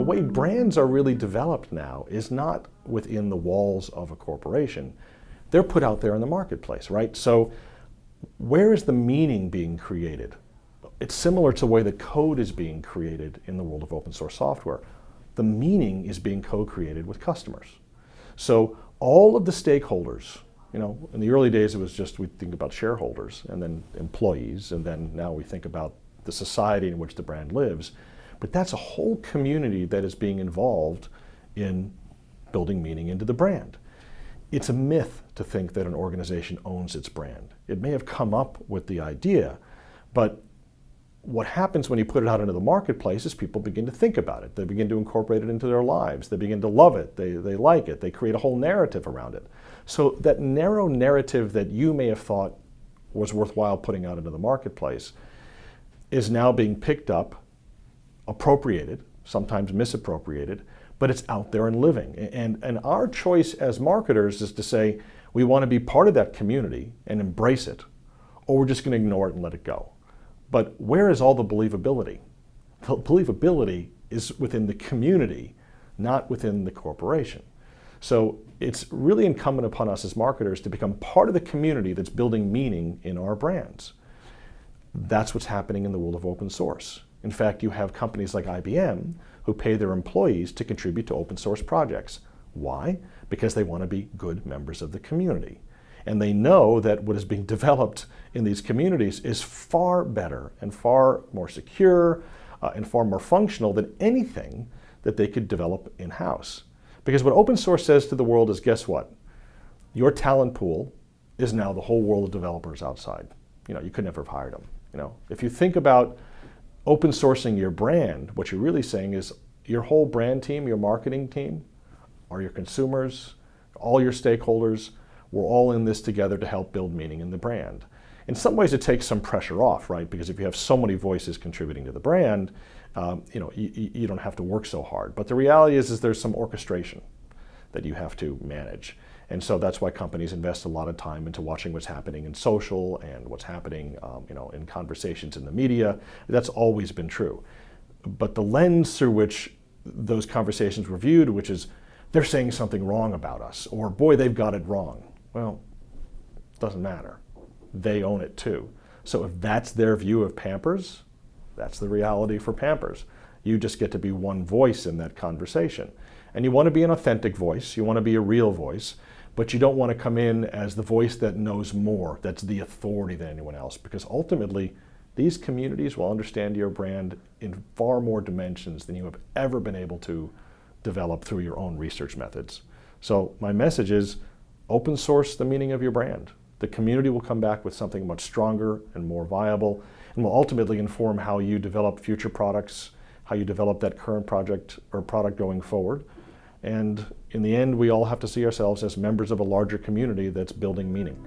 way brands are really developed now is not within the walls of a corporation. They're put out there in the marketplace, right? So where is the meaning being created? It's similar to the way the code is being created in the world of open source software. The meaning is being co-created with customers. So all of the stakeholders, in the early days it was just we think about shareholders and then employees, and then now we think about the society in which the brand lives. But that's a whole community that is being involved in building meaning into the brand. It's a myth to think that an organization owns its brand. It may have come up with the idea, but what happens when you put it out into the marketplace is people begin to think about it. They begin to incorporate it into their lives. They begin to love it. They like it. They create a whole narrative around it. So that narrow narrative that you may have thought was worthwhile putting out into the marketplace is now being picked up, appropriated, sometimes misappropriated, but it's out there and living. And our choice as marketers is to say, we want to be part of that community and embrace it, or we're just going to ignore it and let it go. But where is all the believability? The believability is within the community, not within the corporation. So it's really incumbent upon us as marketers to become part of the community that's building meaning in our brands. That's what's happening in the world of open source. In fact, you have companies like IBM who pay their employees to contribute to open source projects. Why? Because they want to be good members of the community. And they know that what is being developed in these communities is far better and far more secure and far more functional than anything that they could develop in-house. Because what open source says to the world is, guess what? Your talent pool is now the whole world of developers outside. You could never have hired them. If you think about open sourcing your brand, what you're really saying is your whole brand team, your marketing team, are your consumers, all your stakeholders, we're all in this together to help build meaning in the brand. In some ways it takes some pressure off, right? Because if you have so many voices contributing to the brand, you don't have to work so hard. But the reality is there's some orchestration that you have to manage. And so that's why companies invest a lot of time into watching what's happening in social and what's happening in conversations in the media. That's always been true. But the lens through which those conversations were viewed, which is they're saying something wrong about us, or boy, they've got it wrong. Well, it doesn't matter. They own it too. So if that's their view of Pampers, that's the reality for Pampers. You just get to be one voice in that conversation. And you want to be an authentic voice, you want to be a real voice, but you don't want to come in as the voice that knows more, that's the authority than anyone else, because ultimately these communities will understand your brand in far more dimensions than you have ever been able to develop through your own research methods. So my message is open source the meaning of your brand. The community will come back with something much stronger and more viable, and will ultimately inform how you develop future products, how you develop that current project or product going forward. And in the end, we all have to see ourselves as members of a larger community that's building meaning.